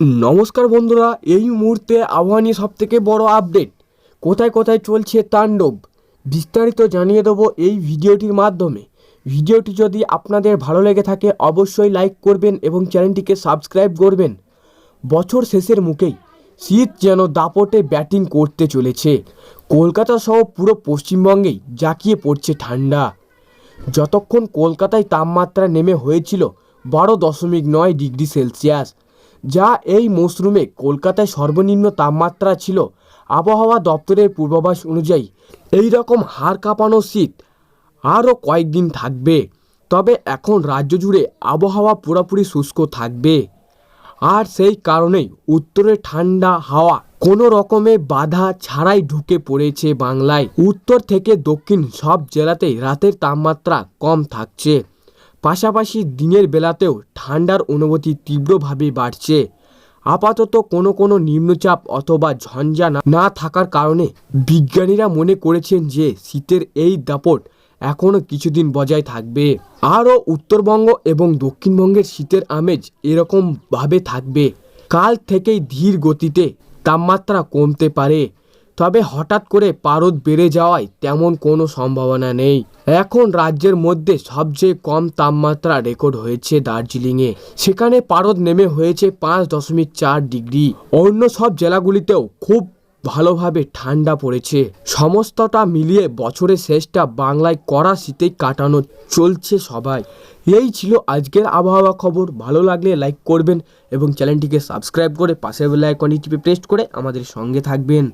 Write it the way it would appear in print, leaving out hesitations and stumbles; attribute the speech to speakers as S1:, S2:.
S1: নমস্কার বন্ধুরা, এই মুহূর্তে আবহাওয়া নিয়ে সবথেকে বড় আপডেট। কোথায় কোথায় চলছে তাণ্ডব, বিস্তারিত জানিয়ে দেবো এই ভিডিওটির মাধ্যমে। ভিডিওটি যদি আপনাদের ভালো লেগে থাকে অবশ্যই লাইক করবেন এবং চ্যানেলটিকে সাবস্ক্রাইব করবেন। বছর শেষের মুখেই শীত যেন দাপটে ব্যাটিং করতে চলেছে। কলকাতা সহ পুরো পশ্চিমবঙ্গেই জাঁকিয়ে পড়ছে ঠান্ডা। যতক্ষণ কলকাতায় তাপমাত্রা নেমে হয়েছিল 12.9 ডিগ্রি সেলসিয়াস, যা এই মৌসুমে কলকাতায় সর্বনিম্ন তাপমাত্রা ছিল। আবহাওয়া দপ্তরের পূর্বাভাস অনুযায়ী এই রকম হাড় কাঁপানো শীত আরও কয়েকদিন থাকবে। তবে এখন রাজ্য জুড়ে আবহাওয়া পুরোপুরি শুষ্ক থাকবে, আর সেই কারণেই উত্তরে ঠান্ডা হাওয়া কোনো রকমের বাধা ছাড়াই ঢুকে পড়েছে বাংলায়। উত্তর থেকে দক্ষিণ সব জেলাতেই রাতের তাপমাত্রা কম থাকছে, পাশাপাশি দিনের বেলাতেও ঠান্ডার অনুভূতি তীব্রভাবে বাড়ছে। আপাতত কোনো নিম্নচাপ অথবা ঝঞ্ঝা না থাকার কারণে বিজ্ঞানীরা মনে করেছেন যে শীতের এই দাপট এখনও কিছুদিন বজায় থাকবে। আরও উত্তরবঙ্গ এবং দক্ষিণবঙ্গের শীতের আমেজ এরকমভাবে থাকবে। কাল থেকেই ধীর গতিতে তাপমাত্রা কমতে পারে, তবে হঠাৎ করে পারদ বেড়ে যাওয়ায় তেমন কোনো সম্ভাবনা নেই। এখন রাজ্যের মধ্যে সবচেয়ে কম তাপমাত্রা রেকর্ড হয়েছে দার্জিলিংয়ে। সেখানে পারদ নেমে হয়েছে 5.4 ডিগ্রি। অন্য সব জেলাগুলিতেও খুব ভালোভাবে ঠান্ডা পড়েছে। সমস্তটা মিলিয়ে বছরের শেষটা বাংলায় কড়া শীতেই কাটানো চলছে সবাই। এই ছিল আজকের আবহাওয়া খবর। ভালো লাগলে লাইক করবেন এবং চ্যানেলটিকে সাবস্ক্রাইব করে পাশের বেল আইকনটি টিপে প্রেস করে আমাদের সঙ্গে থাকবেন।